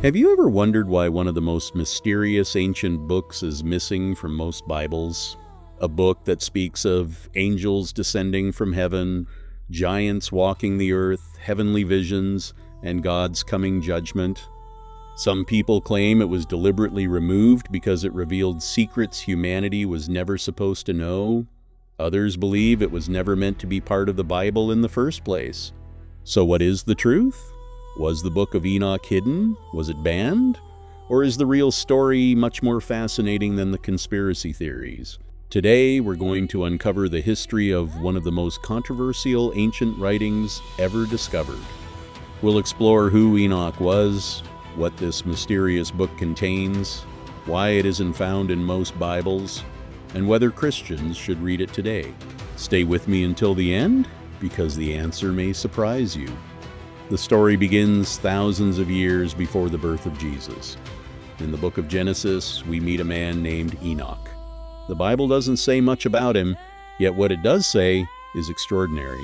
Have you ever wondered why one of the most mysterious ancient books is missing from most Bibles? A book that speaks of angels descending from heaven, giants walking the earth, heavenly visions, and God's coming judgment. Some people claim it was deliberately removed because it revealed secrets humanity was never supposed to know. Others believe it was never meant to be part of the Bible in the first place. So what is the truth? Was the Book of Enoch hidden? Was it banned? Or is the real story much more fascinating than the conspiracy theories? Today, we're going to uncover the history of one of the most controversial ancient writings ever discovered. We'll explore who Enoch was, what this mysterious book contains, why it isn't found in most Bibles, and whether Christians should read it today. Stay with me until the end, because the answer may surprise you. The story begins thousands of years before the birth of Jesus. In the book of Genesis, we meet a man named Enoch. The Bible doesn't say much about him, yet what it does say is extraordinary.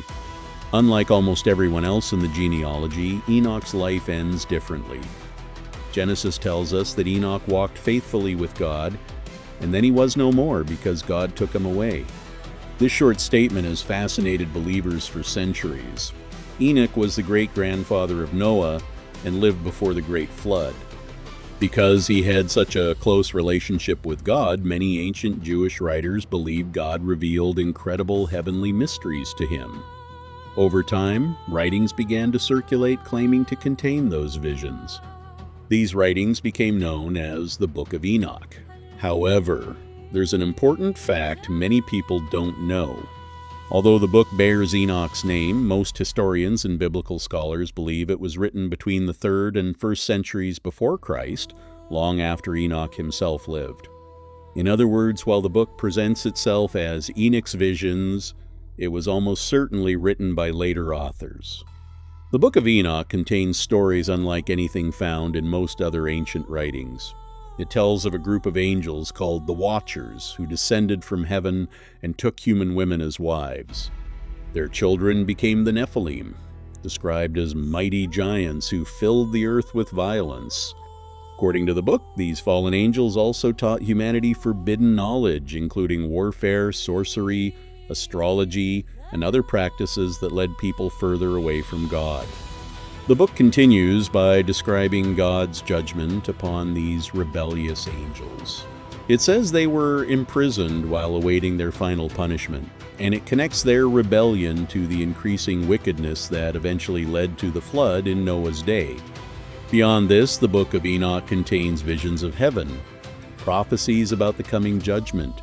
Unlike almost everyone else in the genealogy, Enoch's life ends differently. Genesis tells us that Enoch walked faithfully with God, and then he was no more because God took him away. This short statement has fascinated believers for centuries. Enoch was the great-grandfather of Noah and lived before the Great Flood. Because he had such a close relationship with God, many ancient Jewish writers believed God revealed incredible heavenly mysteries to him. Over time, writings began to circulate claiming to contain those visions. These writings became known as the Book of Enoch. However, there's an important fact many people don't know. Although the book bears Enoch's name, most historians and biblical scholars believe it was written between the 3rd and 1st centuries before Christ, long after Enoch himself lived. In other words, while the book presents itself as Enoch's visions, it was almost certainly written by later authors. The Book of Enoch contains stories unlike anything found in most other ancient writings. It tells of a group of angels called the Watchers who descended from heaven and took human women as wives. Their children became the Nephilim, described as mighty giants who filled the earth with violence. According to the book, these fallen angels also taught humanity forbidden knowledge, including warfare, sorcery, astrology, and other practices that led people further away from God. The book continues by describing God's judgment upon these rebellious angels. It says they were imprisoned while awaiting their final punishment, and it connects their rebellion to the increasing wickedness that eventually led to the flood in Noah's day. Beyond this, the Book of Enoch contains visions of heaven, prophecies about the coming judgment,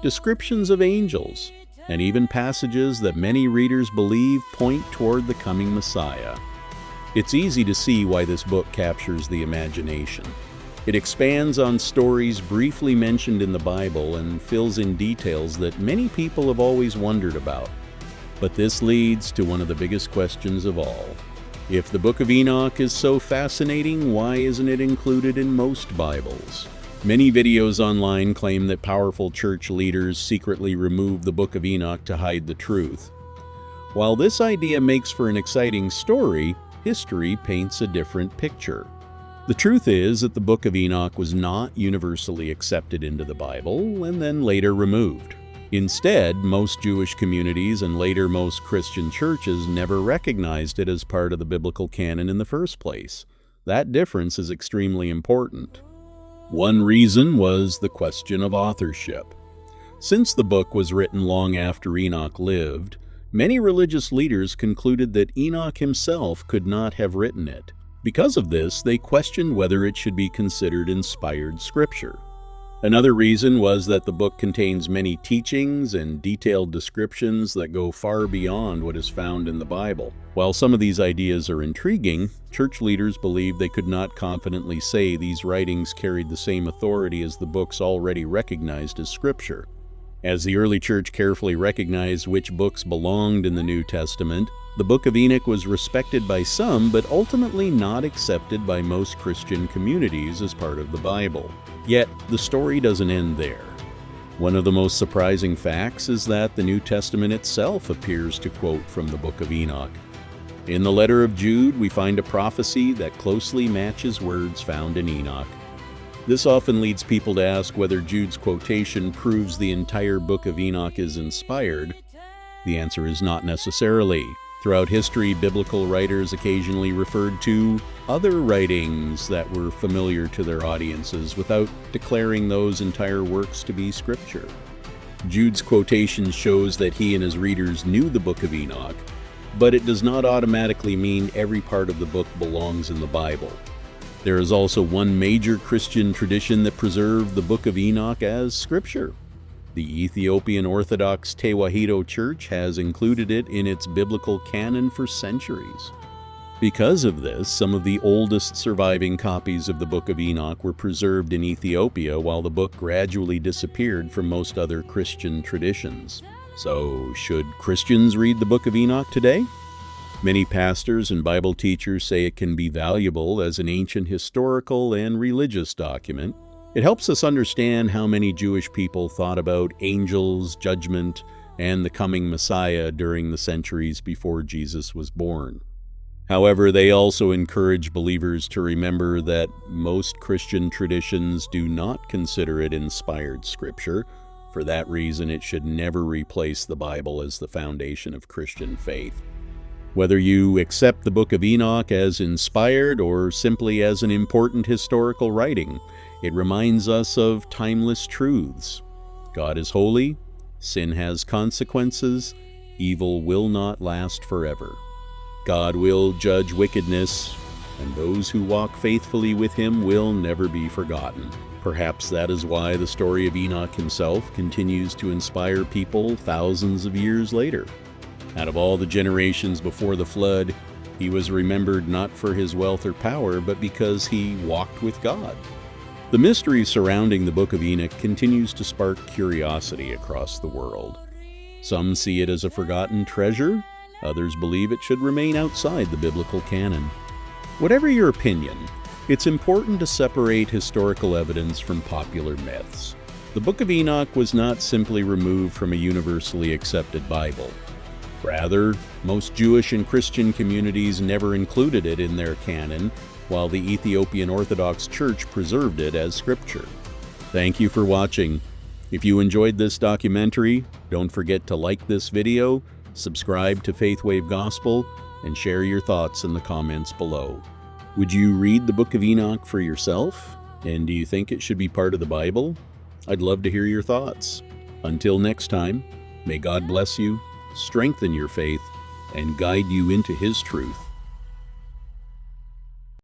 descriptions of angels, and even passages that many readers believe point toward the coming Messiah. It's easy to see why this book captures the imagination. It expands on stories briefly mentioned in the Bible and fills in details that many people have always wondered about. But this leads to one of the biggest questions of all. If the Book of Enoch is so fascinating, why isn't it included in most Bibles? Many videos online claim that powerful church leaders secretly removed the Book of Enoch to hide the truth. While this idea makes for an exciting story, history paints a different picture. The truth is that the Book of Enoch was not universally accepted into the Bible and then later removed. Instead, most Jewish communities and later most Christian churches never recognized it as part of the biblical canon in the first place. That difference is extremely important. One reason was the question of authorship. Since the book was written long after Enoch lived, many religious leaders concluded that Enoch himself could not have written it. Because of this, they questioned whether it should be considered inspired scripture. Another reason was that the book contains many teachings and detailed descriptions that go far beyond what is found in the Bible. While some of these ideas are intriguing, church leaders believed they could not confidently say these writings carried the same authority as the books already recognized as scripture. As the early church carefully recognized which books belonged in the New Testament, the Book of Enoch was respected by some, but ultimately not accepted by most Christian communities as part of the Bible. Yet, the story doesn't end there. One of the most surprising facts is that the New Testament itself appears to quote from the Book of Enoch. In the letter of Jude, we find a prophecy that closely matches words found in Enoch. This often leads people to ask whether Jude's quotation proves the entire Book of Enoch is inspired. The answer is not necessarily. Throughout history, biblical writers occasionally referred to other writings that were familiar to their audiences without declaring those entire works to be scripture. Jude's quotation shows that he and his readers knew the Book of Enoch, but it does not automatically mean every part of the book belongs in the Bible. There is also one major Christian tradition that preserved the Book of Enoch as scripture. The Ethiopian Orthodox Tewahedo Church has included it in its biblical canon for centuries. Because of this, some of the oldest surviving copies of the Book of Enoch were preserved in Ethiopia, while the book gradually disappeared from most other Christian traditions. So, should Christians read the Book of Enoch today? Many pastors and Bible teachers say it can be valuable as an ancient historical and religious document. It helps us understand how many Jewish people thought about angels, judgment, and the coming Messiah during the centuries before Jesus was born. However, they also encourage believers to remember that most Christian traditions do not consider it inspired scripture. For that reason, it should never replace the Bible as the foundation of Christian faith. Whether you accept the Book of Enoch as inspired or simply as an important historical writing, it reminds us of timeless truths. God is holy, sin has consequences, evil will not last forever. God will judge wickedness, and those who walk faithfully with him will never be forgotten. Perhaps that is why the story of Enoch himself continues to inspire people thousands of years later. Out of all the generations before the flood, he was remembered not for his wealth or power, but because he walked with God. The mystery surrounding the Book of Enoch continues to spark curiosity across the world. Some see it as a forgotten treasure, others believe it should remain outside the biblical canon. Whatever your opinion, it's important to separate historical evidence from popular myths. The Book of Enoch was not simply removed from a universally accepted Bible. Rather, most Jewish and Christian communities never included it in their canon, while the Ethiopian Orthodox Church preserved it as scripture. Thank you for watching. If you enjoyed this documentary, don't forget to like this video, subscribe to Faithwave Gospel, and share your thoughts in the comments below. Would you read the Book of Enoch for yourself? And do you think it should be part of the Bible? I'd love to hear your thoughts. Until next time, may God bless you, strengthen your faith, and guide you into His truth.